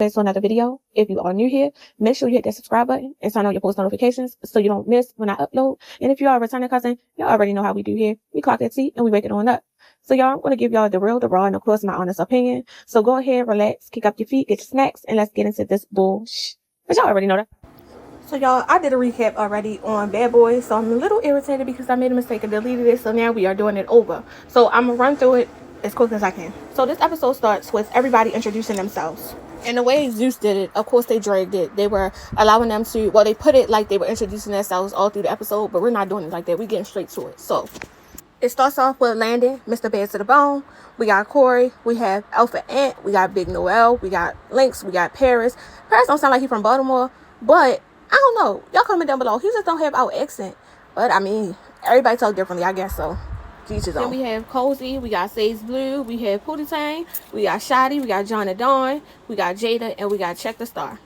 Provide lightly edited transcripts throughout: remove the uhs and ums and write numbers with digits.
to another video. If you are new here, make sure you hit that subscribe button and turn on your post notifications so you don't miss when I upload. And if you are a returning cousin, y'all already know how we do here. We clock that tea and we wake it on up. So y'all, I'm going to give y'all the real, the raw, and of course my honest opinion. So go ahead, relax, kick up your feet, get your snacks, and let's get into this bullshit. But y'all already know that. So y'all, I did a recap already on Bad Boys, so I'm a little irritated because I made a mistake and deleted it, so now we are doing it over. So I'm going to run through it as quick as I can. So this episode starts with everybody introducing themselves. And the way Zeus did it, of course they dragged it. They were allowing them to, well, they put it like they were introducing themselves all through the episode, but we're not doing it like that. We're getting straight to it. So it starts off with Landon, Mr. Bad to the Bone. We got Corey. We have Alpha Ant. We got Big Noel. We got Lynx. We got Paris. Paris don't sound like he's from Baltimore, but I don't know. Y'all comment down below. He just don't have our accent. But, I mean, everybody talk differently, I guess so. Then we have Cozy, we got Sage Blue, we have Pootie Tang, we got Shotty, we got John and Dawn, we got Jada, and we got Check the Star.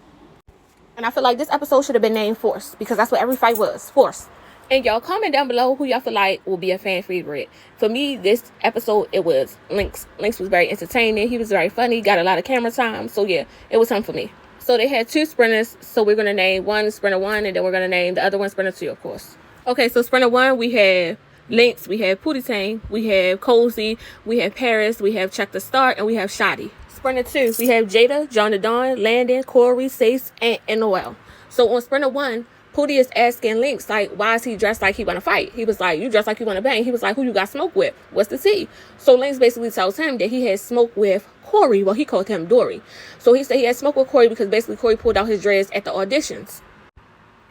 And I feel like this episode should have been named Force, because that's what every fight was, Force. And y'all comment down below who y'all feel like will be a fan favorite. For me, this episode, it was Lynx. Lynx was very entertaining, he was very funny, got a lot of camera time, so yeah, it was him for me. So they had two sprinters, so we're going to name one Sprinter 1, and then we're going to name the other one Sprinter 2, of course. Okay, so Sprinter 1, we have Lynx, we have Pootie Tang, we have Cozy, we have Paris, we have Check the Star, and we have Shotty. Sprinter 2, we have Jada, John and Dawn, Landon, Corey, Sace, and Noel. So on Sprinter 1, Pootie is asking Lynx, like, why is he dressed like he want to fight? He was like, you dressed like you want to bang. He was like, who you got smoke with? What's the tea? So Lynx basically tells him that he had smoke with Corey. Well, he called him Dory. So he said he had smoke with Corey because basically Corey pulled out his dreads at the auditions.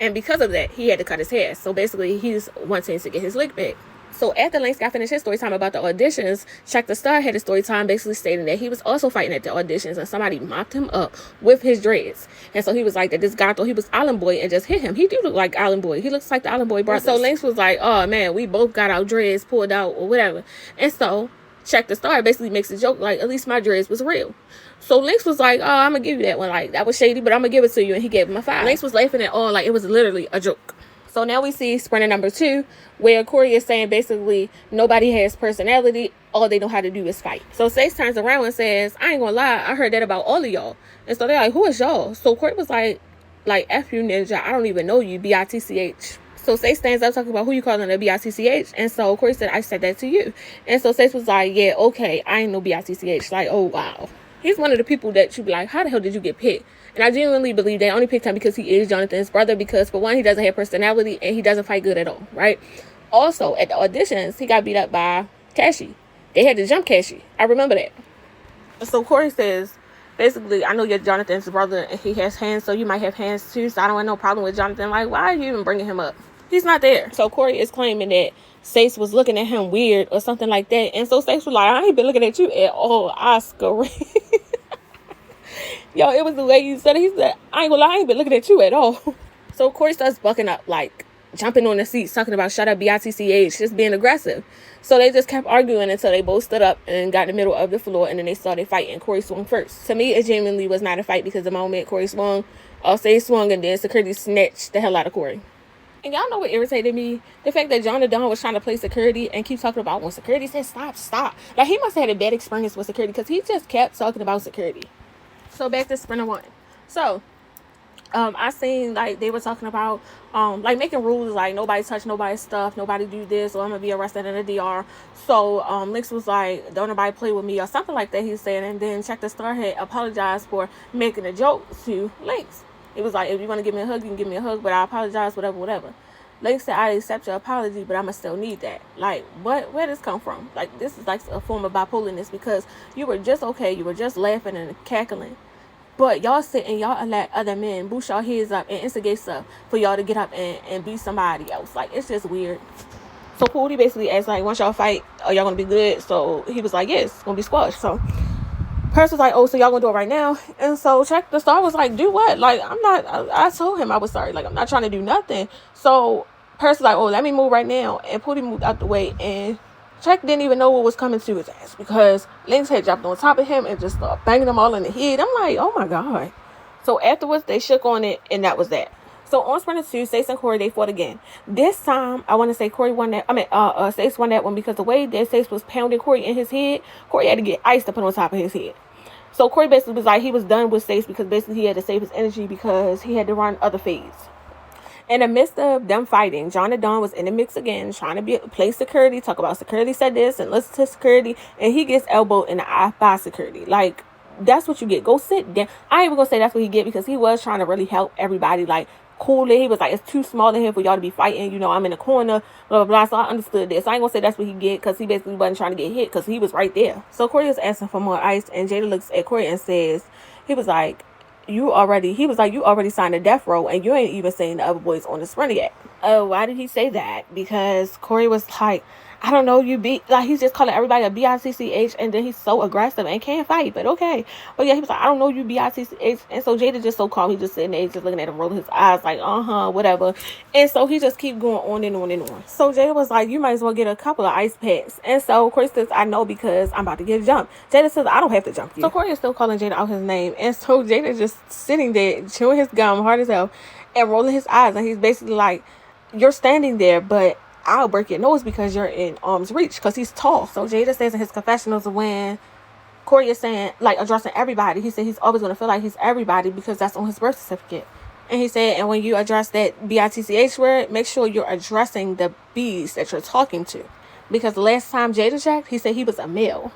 And because of that, he had to cut his hair. So basically, he's wanting to get his lick back. So after Lynx got finished his story time about the auditions, Check the Star had a story time basically stating that he was also fighting at the auditions and somebody mopped him up with his dreads. And so he was like that this guy thought he was Island Boy and just hit him. He do look like Island Boy. He looks like the Island Boy brother. So Lynx was like, oh man, we both got our dreads pulled out or whatever. And so Check the Star basically makes a joke like, at least my dreads was real. So Lynx was like, oh, I'm going to give you that one. Like, that was shady, but I'm going to give it to you. And he gave him a 5. Lynx was laughing at all like it was literally a joke. So now we see Sprinter number 2, where Corey is saying basically nobody has personality. All they know how to do is fight. So Sace turns around and says, I ain't going to lie. I heard that about all of y'all. And so they're like, who is y'all? So Corey was like, F you, ninja. I don't even know you, B-I-T-C-H. So Sace stands up talking about who you calling a B-I-T-C-H. And so Corey said, I said that to you. And so Sace was like, yeah, okay, I ain't no B-I-T-C-H. Like, oh, wow. He's one of the people that you be like, how the hell did you get picked? And I genuinely believe they only picked him because he is Jonathan's brother. Because for one, he doesn't have personality and he doesn't fight good at all, right? Also, at the auditions, he got beat up by Cashy. They had to jump Cashy. I remember that. So Corey says, basically, I know you're Jonathan's brother and he has hands, so you might have hands too. So I don't have no problem with Jonathan. Like, why are you even bringing him up? He's not there. So Corey is claiming that Sace was looking at him weird or something like that. And so Sace was like, I ain't been looking at you at all, Oscar. Yo, it was the way you said it. He said, I ain't gonna lie, I ain't been looking at you at all. So Corey starts bucking up, like, jumping on the seats, talking about shut up, B-I-T-C-H, just being aggressive. So they just kept arguing until they both stood up and got in the middle of the floor, and then they started fighting. Corey swung first. To me, it genuinely was not a fight because the moment Corey swung, Sace swung, and then security snatched the hell out of Corey. And y'all know what irritated me? The fact that John and Dawn was trying to play security and keep talking about when security said stop. Like, he must have had a bad experience with security because he just kept talking about security. So back to Sprinter 1. So, I seen, like, they were talking about, like, making rules, like, nobody touch nobody's stuff, nobody do this, or I'm gonna be arrested in the DR. So, Lynx was like, don't nobody play with me, or something like that, he said, and then Check the Star had apologized for making a joke to Lynx. It was like, if you want to give me a hug, you can give me a hug, but I apologize, whatever. Lynx said, I accept your apology, but I'ma still need that. Like, where did this come from? Like, this is like a form of bipolarness because you were just okay, you were just laughing and cackling. But y'all sit and y'all let other men boost y'all heads up and instigate stuff for y'all to get up and be somebody else. Like, it's just weird. So Pootie basically asked, like, once y'all fight, are y'all gonna be good? So he was like, yes, it's gonna be squashed. So Paris was like, oh, so y'all gonna do it right now? And so Check the Star was like, do what? Like, I told him I was sorry. Like, I'm not trying to do nothing. So Paris was like, oh, let me move right now. And Pootie moved out the way. And Check didn't even know what was coming to his ass because Lynx had jumped on top of him and just started banging them all in the head. I'm like, oh my God. So afterwards, they shook on it, and that was that. So on Sprinter 2, Sace and Corey, they fought again. This time, I want to say Corey won that. Sace won that one because the way that Sace was pounding Corey in his head, Corey had to get ice to put on top of his head. So Corey basically was like, he was done with Stace because basically he had to save his energy because he had to run other feeds. In the midst of them fighting, John and Dawn was in the mix again, trying to play security, talk about security said this and listen to security, and he gets elbowed in the eye by security. Like, that's what you get. Go sit down. I ain't even gonna say that's what he get because he was trying to really help everybody, like, cool it. He was like, it's too small in here for y'all to be fighting. You know, I'm in the corner, blah, blah, blah. So I understood this. So I ain't gonna say that's what he get because he basically wasn't trying to get hit because he was right there. So Corey was asking for more ice, and Jada looks at Corey and says, he was like, you already signed a death row and you ain't even seen the other boys on the Sprinter yet. Oh, why did he say that? Because Corey was like, I don't know, he's just calling everybody a B-I-C-C-H, and then he's so aggressive and can't fight, but okay. But yeah, he was like, I don't know you, B-I-C-C-H, and so Jada just so calm, he just sitting there, just looking at him, rolling his eyes, like, whatever, and so he just keep going on and on and on. So Jada was like, you might as well get a couple of ice packs, and so Corey says, I know because I'm about to get jumped. Jada says, I don't have to jump you. So Corey is still calling Jada out his name, and so Jada just sitting there, chewing his gum hard as hell, and rolling his eyes, and he's basically like, you're standing there, but I'll break your nose because you're in arm's reach because he's tall. So Jada says in his confessionals when Corey is saying, like, addressing everybody, he said he's always going to feel like he's everybody because that's on his birth certificate. And he said, and when you address that B-I-T-C-H word, make sure you're addressing the B's that you're talking to. Because the last time Jada checked, he said he was a male.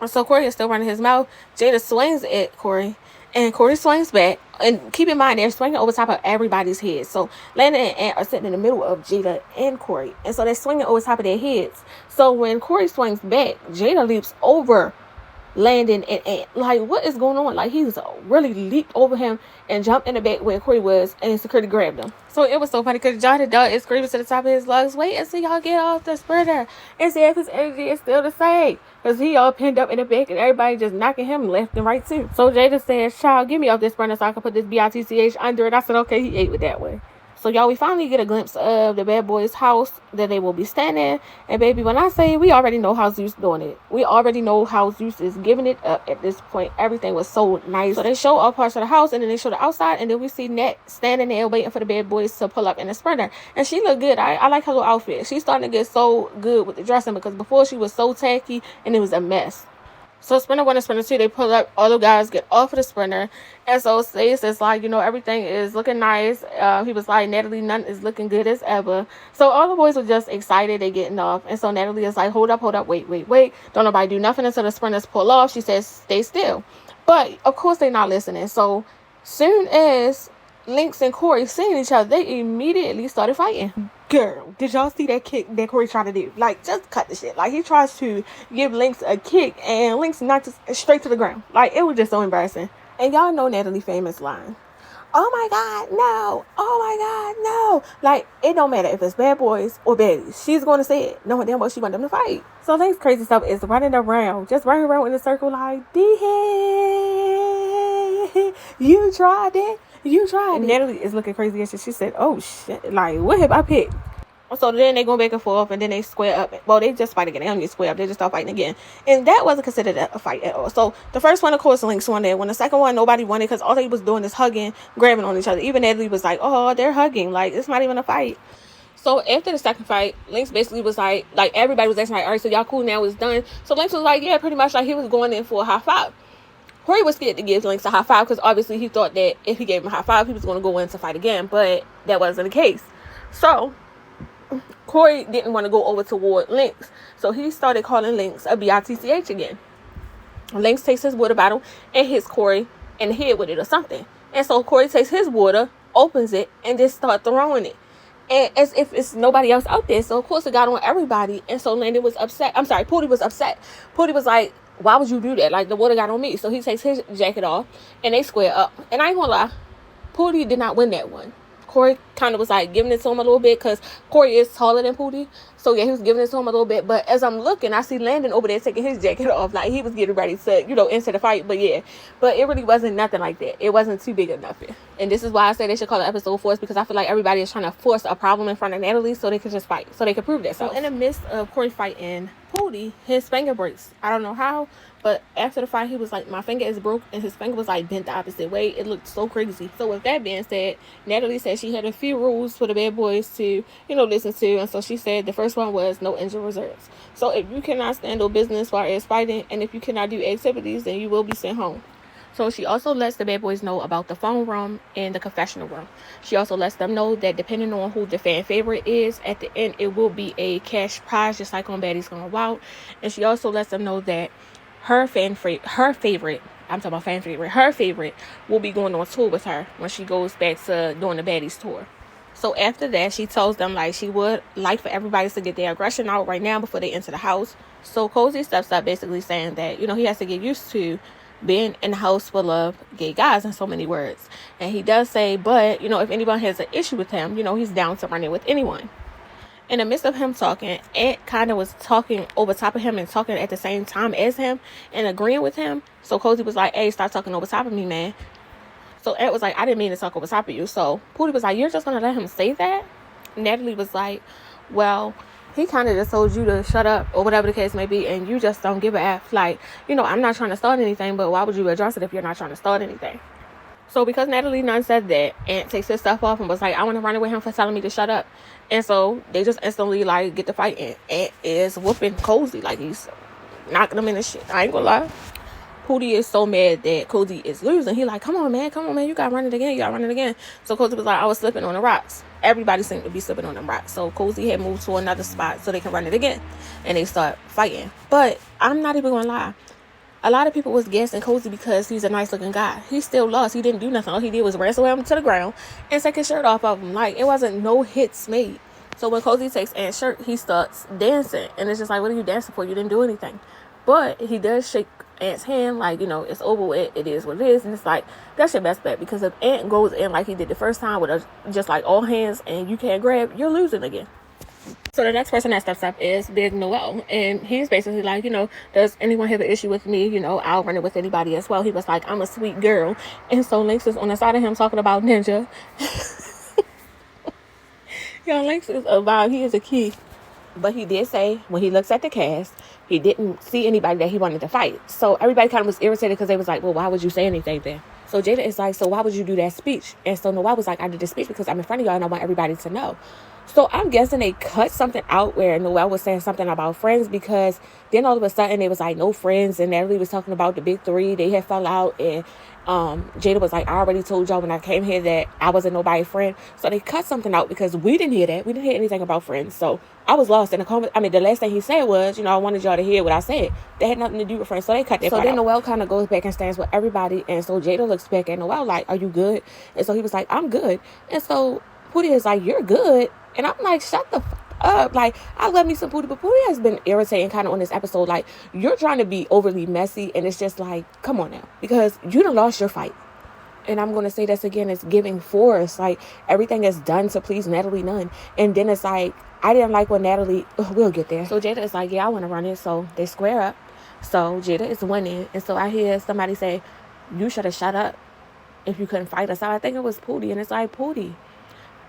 And so Corey is still running his mouth. Jada swings at Corey. And Corey swings back. And keep in mind, they're swinging over top of everybody's heads. So Landon and Ant are sitting in the middle of Jada and Corey. And so they're swinging over top of their heads. So when Corey swings back, Jada leaps over Landon and Ant. Like, what is going on? Like, he's really leaped over him and jumped in the back where Corey was, and security grabbed him. So it was so funny because John the Dog is screaming to the top of his lungs, wait until y'all get off the Sprinter and see if his energy is still the same. Because he all pinned up in the back and everybody just knocking him left and right too. So Jada says, child, get me off this Sprinter so I can put this B-I-T-C-H under it. I said, okay, he ate with that way. So y'all, we finally get a glimpse of the bad boys' house that they will be standing. And baby, when I say we already know how Zeus doing it. We already know how Zeus is giving it up at this point. Everything was so nice. So they show all parts of the house and then they show the outside. And then we see Nat standing there waiting for the bad boys to pull up in the Sprinter. And she looked good. I like her little outfit. She's starting to get so good with the dressing because before she was so tacky and it was a mess. So Sprinter 1 and Sprinter 2, they pull up, all the guys get off of the Sprinter, and so Stace is like, you know, everything is looking nice. He was like, Natalie, none is looking good as ever. So all the boys were just excited, they getting off, and so Natalie is like, hold up, wait, don't nobody do nothing until the Sprinters pull off. She says, stay still. But, of course, they're not listening. So, soon as Lynx and Corey seen each other, they immediately started fighting. Girl, did y'all see that kick that Corey tried to do? Like, just cut the shit. Like, he tries to give Lynx a kick, and Lynx knocked it straight to the ground. Like, it was just so embarrassing. And y'all know Natalie's famous line. Oh my God, no. Oh my God, no. Like, it don't matter if it's bad boys or baddies. She's going to say it, knowing damn well she want them to fight. So Lynx's crazy stuff is running around in a circle like, D-Head, you tried it. And Natalie is looking crazy and shit. She said, oh shit, like, what have I picked? So then they go back and forth and then they square up. Well, they just fight again. They don't get square up. They just start fighting again. And that wasn't considered a fight at all. So the first one, of course, Lynx won there. When the second one, nobody won it because all they was doing is hugging, grabbing on each other. Even Natalie was like, oh, they're hugging. Like, it's not even a fight. So after the second fight, Lynx basically was like everybody was asking, like, all right, so y'all cool now, it's done. So Lynx was like, yeah, pretty much, like, he was going in for a high five. Corey was scared to give Lynx a high five because obviously he thought that if he gave him a high five, he was going to go in to fight again. But that wasn't the case. So Corey didn't want to go over toward Lynx. So he started calling Lynx a B-I-T-C-H again. Lynx takes his water bottle and hits Corey in the head with it or something. And so Corey takes his water, opens it, and just starts throwing it. And as if it's nobody else out there. So of course it got on everybody. And so Landon was upset. Pootie was upset. Pootie was like, why would you do that? Like, the water got on me. So he takes his jacket off and they square up. And I ain't gonna lie, Pootie did not win that one. Corey kind of was like giving it to him a little bit because Corey is taller than Pootie. So yeah, he was giving it to him a little bit. But as I'm looking, I see Landon over there taking his jacket off. Like, he was getting ready to, enter the fight. But yeah, but it really wasn't nothing like that. It wasn't too big of nothing. And this is why I say they should call it episode force, because I feel like everybody is trying to force a problem in front of Natalie so they can just fight, so they can prove that. So in the midst of Corey fighting Pootie, his finger breaks. I don't know how, but after the fight, he was like, my finger is broke, and his finger was like bent the opposite way. It looked so crazy. So with that being said, Natalie said she had a few rules for the bad boys to, listen to. And so she said the first one was no injury reserves. So if you cannot stand no business while it's fighting, and if you cannot do activities, then you will be sent home. So she also lets the bad boys know about the phone room and the confessional room. She also lets them know that depending on who the fan favorite is, at the end it will be a cash prize, just like on Baddies Gone Wild. And she also lets them know that her favorite, I'm talking about fan favorite, her favorite will be going on tour with her when she goes back to doing the Baddies tour. So after that, she tells them like she would like for everybody to get their aggression out right now before they enter the house. So Cozy steps up basically saying that, he has to get used to being in a house full of gay guys, in so many words. And he does say, but, if anyone has an issue with him, he's down to run it with anyone. In the midst of him talking, Ant kind of was talking over top of him and talking at the same time as him and agreeing with him. So Cozy was like, hey, stop talking over top of me, man. So Ant was like, I didn't mean to talk over top of you. So Pootie was like, you're just going to let him say that? Natalie was like, well, he kind of just told you to shut up or whatever the case may be, and you just don't give a F. Like, I'm not trying to start anything, but why would you address it if you're not trying to start anything? So because Natalie Nunn said that, Ant takes his stuff off and was like, I want to run away with him for telling me to shut up. And so they just instantly get the fight, and Ant is whooping Cozy. Like, he's knocking him in the shit. I ain't gonna lie. Pootie is so mad that Cozy is losing. He like, come on, man, you gotta run it again. So Cozy was like, I was slipping on the rocks. Everybody seemed to be slipping on them rocks. So Cozy had moved to another spot so they can run it again. And they start fighting. But I'm not even gonna lie. A lot of people was guessing Cozy because he's a nice looking guy. He still lost. He didn't do nothing. All he did was wrestle him to the ground and take his shirt off of him. Like, it wasn't no hits made. So when Cozy takes Ant's shirt, he starts dancing. And it's just like, what are you dancing for? You didn't do anything. But he does shake Ant's hand, like, it's over with. It is what it is. And it's like, that's your best bet, because if Ant goes in like he did the first time with just like all hands and you can't grab, you're losing again. So the next person that steps up is Big Noel, and he's basically like, does anyone have an issue with me? I'll run it with anybody as well. He was like, I'm a sweet girl. And so Lynx is on the side of him talking about Ninja. Lynx is a vibe. He is a key. But he did say when he looks at the cast, he didn't see anybody that he wanted to fight. So everybody kind of was irritated because they was like, well, why would you say anything then? So Jada is like, so why would you do that speech? And so Noel was like, I did the speech because I'm in front of y'all and I want everybody to know. So I'm guessing they cut something out where Noel was saying something about friends, because then all of a sudden they was like, no friends. And Natalie was talking about the big three. They had fell out, and Jada was like, I already told y'all when I came here that I wasn't nobody's friend. So they cut something out because we didn't hear that. We didn't hear anything about friends. So I was lost in the comment. I mean, the last thing he said was, I wanted y'all to hear what I said. That had nothing to do with friends. So they cut that part out. So then Noel kind of goes back and stands with everybody. And so Jada looks back at Noel like, are you good? And so he was like, I'm good. And so Pootie is like, you're good. And I'm like, shut the fuck up. Like, I love me some Pootie, but Pootie has been irritating kind of on this episode. Like, you're trying to be overly messy, and it's just like, come on now, because you done lost your fight. And I'm going to say this again, it's giving force. Like, everything is done to please Natalie Nunn. And then it's like, I didn't like what Natalie, we'll get there. So Jada is like, yeah, I want to run it. So they square up. So Jada is winning. And so I hear somebody say, you should have shut up if you couldn't fight us. So I think it was Pootie. And it's like, Pootie,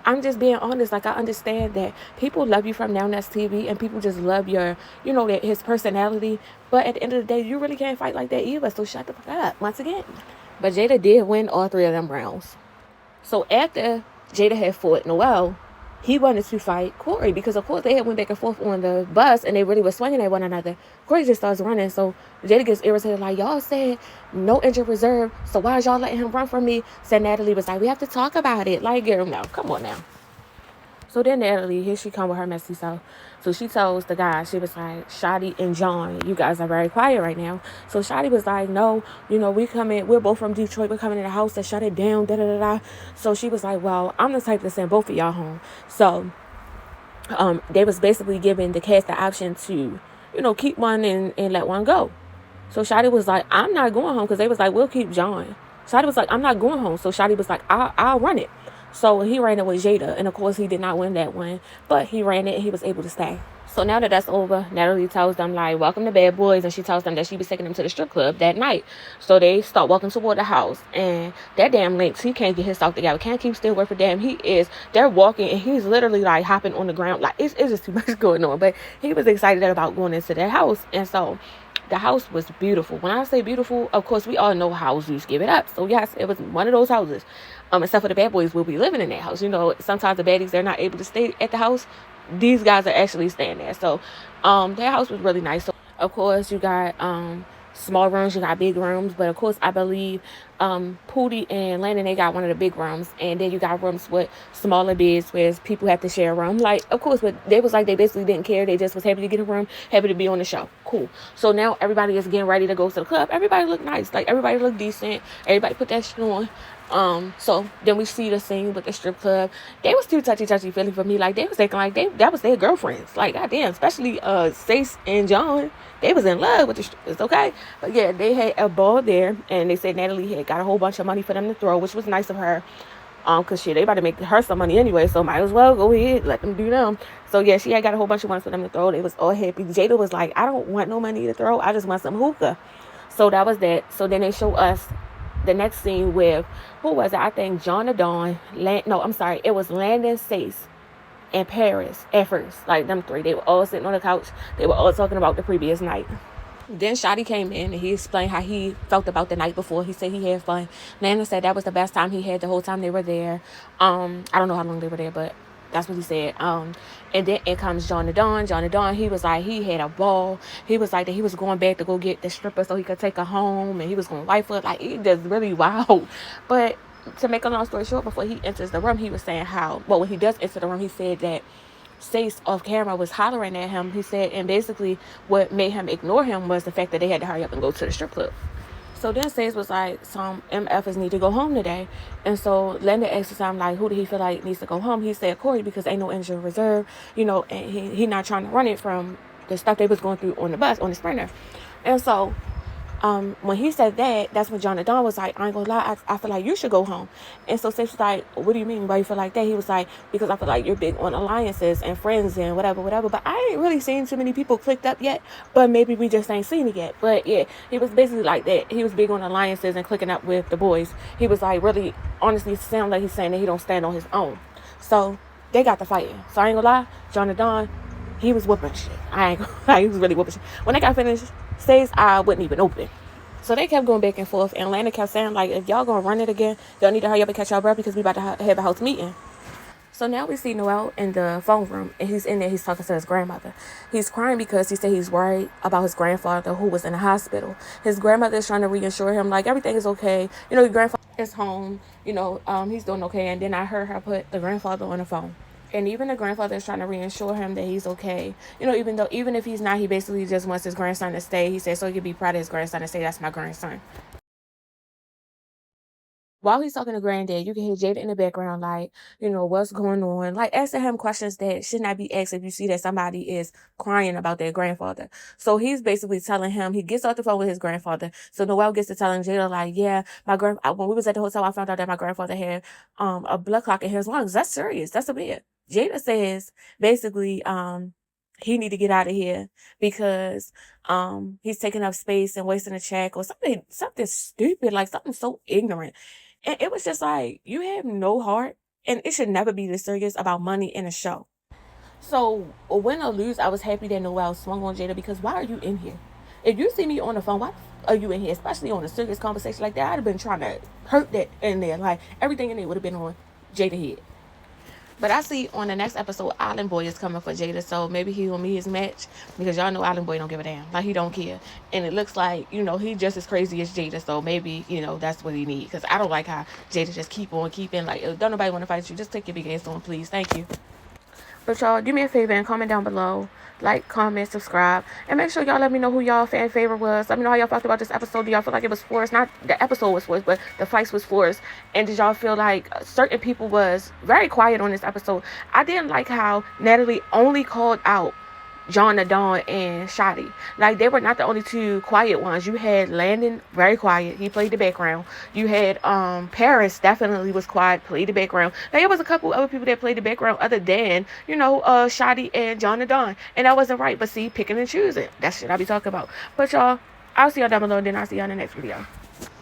I'm just being honest. Like, I understand that people love you from Now That's TV, and people just love your, his personality. But at the end of the day, you really can't fight like that either. So shut the fuck up once again. But Jada did win all 3 of them rounds. So after Jada had fought Noel, he wanted to fight Corey, because of course they had went back and forth on the bus and they really were swinging at one another. Corey just starts running. So Jada gets irritated, like, y'all said no injury reserve, so why is y'all letting him run from me? So Natalie was like, we have to talk about it. Like, girl, no, come on now. So then Natalie, here she come with her messy self. So she tells the guy, she was like, Shotty and John, you guys are very quiet right now. So Shotty was like, no, we're both from Detroit. We're coming in the house to shut it down, da-da-da-da. So she was like, well, I'm the type to send both of y'all home. So they was basically giving the cast the option to, keep one and let one go. So Shotty was like, I'm not going home, because they was like, we'll keep John. Shotty was like, I'm not going home. So Shotty was like, I'll run it. So he ran it with Jada, and of course he did not win that one, but he ran it and he was able to stay. So now that that's over, Natalie tells them, like, welcome to Bad Boys, and she tells them that she was taking them to the strip club that night. So they start walking toward the house, and that damn Lynx, he can't get his stuff together, can't keep still worth a damn. They're walking, and he's literally like hopping on the ground, like it's just too much going on. But he was excited about going into their house, and so the house was beautiful. When I say beautiful, of course, we all know how Zeus give it up. So yes, it was one of those houses. Except for the bad boys will be living in that house. Sometimes the baddies, they're not able to stay at the house. These guys are actually staying there. So their house was really nice. So of course you got small rooms, you got big rooms. But of course, I believe Pootie and Landon, they got one of the big rooms, and then you got rooms with smaller beds where people have to share a room. Like, of course, but they was like, they basically didn't care. They just was happy to get a room, happy to be on the show. Cool. So now everybody is getting ready to go to the club. Everybody look nice. Like, everybody look decent. Everybody put that shit on. So then we see the scene with the strip club. They was too touchy feeling for me. Like, they was acting like that was their girlfriends. Like, goddamn, especially Stace and John. They was in love with the strippers, okay? But yeah, they had a ball there, and they said Natalie had got a whole bunch of money for them to throw, which was nice of her. Cause shit, they about to make her some money anyway, so might as well go ahead, let them do them. So yeah, she had got a whole bunch of money for them to throw. They was all happy. Jada was like, I don't want no money to throw. I just want some hookah. So that was that. So then they show us the next scene with, who was it? I think John Adon. It was Landon, Stace, and Paris at first. Like, them three. They were all sitting on the couch. They were all talking about the previous night. Then Shotty came in and he explained how he felt about the night before. He said he had fun. Landon said that was the best time he had the whole time they were there. I don't know how long they were there, but that's what he said. And then it comes John Adon. John Adon, he was like, he had a ball. He was like that he was going back to go get the stripper so he could take her home, and he was going to wife her. Like, he just really wild. But to make a long story short, before he enters the room, he was saying how, well, when he does enter the room, he said that Stace off camera was hollering at him. He said, and basically what made him ignore him was the fact that they had to hurry up and go to the strip club. So then Stace was like, some MFers need to go home today. And so Landon asked him, like, who do he feel like needs to go home? He said Corey, because ain't no injured reserve, and he not trying to run it from the stuff they was going through on the bus, on the Sprinter. And so when he said that, that's when John Adon was like, I ain't gonna lie, I feel like you should go home. And so Stace was like, what do you mean? Why you feel like that? He was like, because I feel like you're big on alliances and friends and whatever. But I ain't really seen too many people clicked up yet. But maybe we just ain't seen it yet. But yeah, he was basically like that. He was big on alliances and clicking up with the boys. He was like, really, honestly, sound like he's saying that he don't stand on his own. So they got to fighting. So I ain't gonna lie, John Adon, he was whooping shit. I ain't gonna lie, he was really whooping shit. When they got finished, Stace, I wouldn't even open. So they kept going back and forth, and Landon kept saying, like, if y'all gonna run it again, y'all need to hurry up and catch y'all breath because we about to have a house meeting. So now we see Noel in the phone room, and he's in there, he's talking to his grandmother. He's crying because he said he's worried about his grandfather who was in the hospital. His grandmother is trying to reassure him, like, everything is okay. Your grandfather is home, he's doing okay. And then I heard her put the grandfather on the phone. And even the grandfather is trying to reassure him that he's okay. Even if he's not, he basically just wants his grandson to stay. He said so he could be proud of his grandson and say, that's my grandson. While he's talking to Granddad, you can hear Jada in the background, like, what's going on? Like, asking him questions that should not be asked if you see that somebody is crying about their grandfather. So he's basically telling him, he gets off the phone with his grandfather. So Noel gets to telling Jada, like, yeah, when we was at the hotel, I found out that my grandfather had a blood clot in his lungs. That's serious. That's severe. Jada says, basically, he need to get out of here because he's taking up space and wasting a check or something stupid, like something so ignorant. And it was just like, you have no heart, and it should never be this serious about money in a show. So win or lose, I was happy that Noel swung on Jada, because why are you in here? If you see me on the phone, why are you in here? Especially on a serious conversation like that, I'd have been trying to hurt that in there. Like, everything in there would have been on Jada head. But I see on the next episode, Island Boy is coming for Jada, so maybe he will meet his match, because y'all know Island Boy don't give a damn. Like, he don't care. And it looks like, he just as crazy as Jada, so maybe, that's what he needs. Because I don't like how Jada just keep on keeping, like, don't nobody want to fight you. Just take your big ass on, please. Thank you. But y'all, do me a favor and comment down below. Like, comment, subscribe. And make sure y'all let me know who y'all fan favorite was. Let me know how y'all felt about this episode. Do y'all feel like it was forced? Not the episode was forced, but the fights was forced. And did y'all feel like certain people was very quiet on this episode? I didn't like how Natalie only called out John Adon and Shotty. Like, they were not the only two quiet ones. You had Landon, very quiet. He played the background. You had Paris, definitely was quiet, played the background. Now, there was a couple other people that played the background other than, Shotty and John Adon. And that wasn't right. But see, picking and choosing. That's shit I be talking about. But y'all, I'll see y'all down below, and then I'll see y'all in the next video.